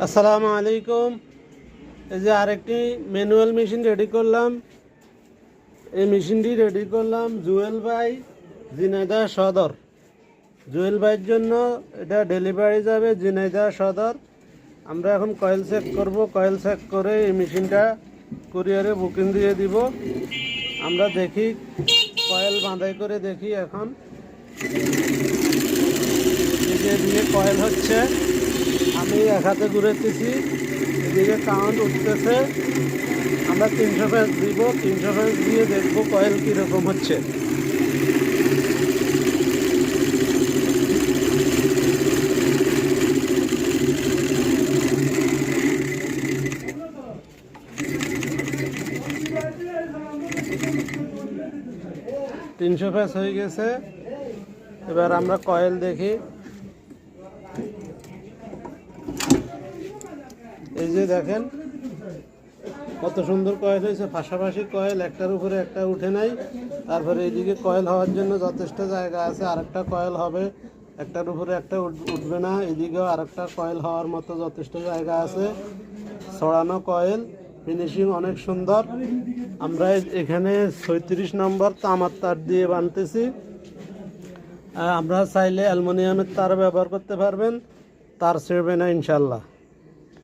আসসালামু আলাইকুম। এই যে আরেকটি ম্যানুয়াল মেশিন রেডি করলাম। এই মেশিনটি রেডি করলাম জুয়েল ভাই, ঝিনাইদহ সদর। জুয়েল ভাইয়ের জন্য এটা ডেলিভারি যাবে ঝিনাইদহ সদর। আমরা এখন কয়েল চেক করব। কয়েল চেক করে এই মেশিনটা কুরিয়ারে বুকিং দিয়ে দিব। আমরা দেখি, কয়েল বাঁধাই করে দেখি। এখন এদিকে কয়েল হচ্ছে, আমি এক হাতে ঘুরেতেছি, এদিকে কাউন্ট উঠতেছে। আমরা 300 ফ্যান্স দিব, 300 ফ্যান্স দিয়ে দেখবো কয়েল কীরকম হচ্ছে। তিনশো ফ্যান্স হয়ে গেছে। এবার আমরা কয়েল দেখি। এই যে দেখেন কত সুন্দর কয়েল হয়েছে, পাশাপাশি কয়েল, একটার উপরে একটা উঠে নাই। তারপরে এইদিকে কয়েল হওয়ার জন্য যথেষ্ট জায়গা আছে, আরেকটা কয়েল হবে, একটার উপরে একটা উঠবে না। এদিকেও আরেকটা কয়েল হওয়ার মতো যথেষ্ট জায়গা আছে। ছড়ানো কয়েল, ফিনিশিং অনেক সুন্দর। আমরা এখানে 36 নম্বর তামার তার দিয়ে বানতেছি। আমরা চাইলে অ্যালুমিনিয়ামের তার ব্যবহার করতে পারবেন, তার ছেড়বে না ইনশাল্লাহ।